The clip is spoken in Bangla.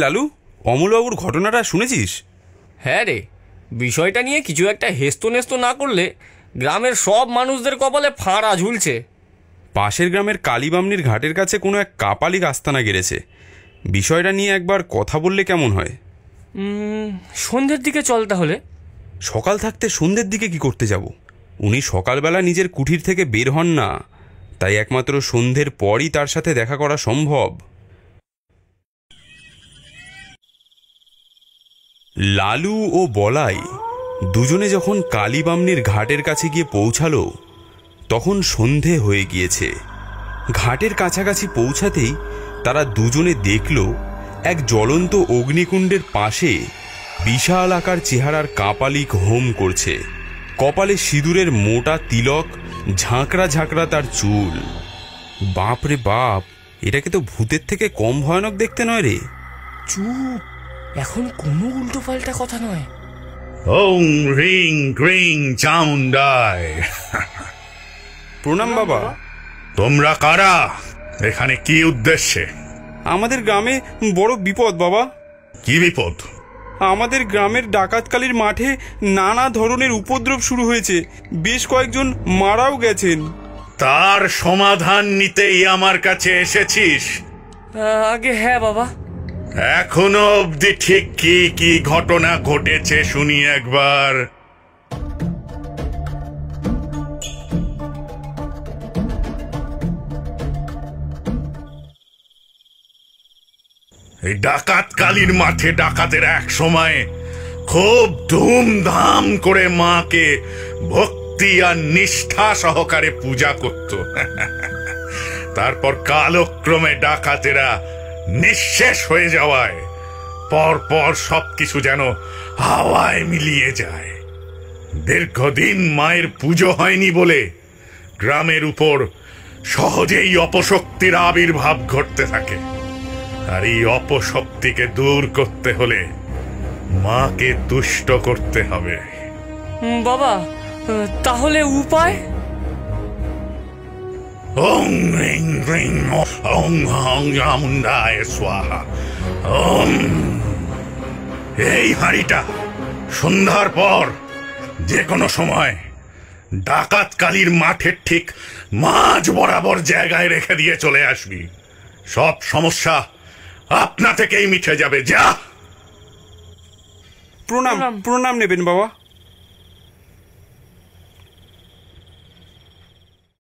লালু, অমলবাবুর ঘটনাটা শুনেছিস? হ্যাঁ রে, বিষয়টা নিয়ে কিছু একটা হেস্তনেস্ত না করলে গ্রামের সব মানুষদের কপালে ফাঁড়া ঝুলছে। পাশের গ্রামের কালীবামনির ঘাটের কাছে কোনো এক কাপালিক আস্তানা গেড়েছে। বিষয়টা নিয়ে একবার কথা বললে কেমন হয়? সন্ধ্যের দিকে চল তাহলে। সকাল থাকতে সন্ধ্যের দিকে কি করতে যাব? উনি সকালবেলা নিজের কুঠির থেকে বের হন না, তাই একমাত্র সন্ধ্যের পরই তার সাথে দেখা করা সম্ভব। লালু ও বলাই দুজনে যখন কালীবামনির ঘাটের কাছে গিয়ে পৌঁছালো তখন সন্ধে হয়ে গিয়েছে। ঘাটের কাছাকাছি পৌঁছাতেই তারা দুজনে দেখল এক জ্বলন্ত অগ্নিকুণ্ডের পাশে বিশাল আকার চেহারার কাপালিক হোম করছে। কপালে সিঁদুরের মোটা তিলক, ঝাঁকড়া ঝাঁকড়া তার চুল। বাপরে বাপ, এটাকে তো ভূতের থেকে কম ভয়ানক দেখতে নয় রে। চুপ, এখন কোনো উল্টো পাল্টা কথা নয়। ওং হ্রিং ক্রিং চামুন্ডায়। প্রণাম বাবা। তোমরা কারা? এখানে কি উদ্দেশ্যে? আমাদের গ্রামে বড় বিপদ বাবা। কি বিপদ? আমাদের গ্রামের ডাকাতকালীর মাঠে নানা ধরনের উপদ্রব শুরু হয়েছে, বেশ কয়েকজন মারাও গেছেন। তার সমাধান নিতেই আমার কাছে এসেছিস? আগে হ্যাঁ বাবা। এখনো অবধি ঠিক কি কি ঘটনা ঘটেছে শুনি একবার। এই ডাকাত কালীর মাঠে ডাকাতের এক সময় খুব ধুমধাম করে মাকে ভক্তি আর নিষ্ঠা সহকারে পূজা করত। তারপর কালক্রমে ডাকাতেরা নিঃশেষ হয়ে যাওয়ায় পরপর সবকিছু যেন হাওয়ায় মিলিয়ে যায়। দীর্ঘদিন মায়ের পুজো হয়নি বলে গ্রামের উপর সহজেই অপশক্তির আবির্ভাব ঘটতে থাকে। আর এই অপশক্তিকে দূর করতে হলে মাকে তুষ্ট করতে হবে। বাবা, তাহলে উপায়? ওং রিং রিং ওং হং চামুন্ডায় স্বাহা। এই হাঁড়িটা সন্ধ্যার পর যে কোনো সময় ডাকাত কালীর মাঠের ঠিক মাঝ বরাবর জায়গায় রেখে দিয়ে চলে আসবি। সব সমস্যা আপনা থেকেই মিটে যাবে। যা। প্রণাম প্রণাম নেবেন বাবা।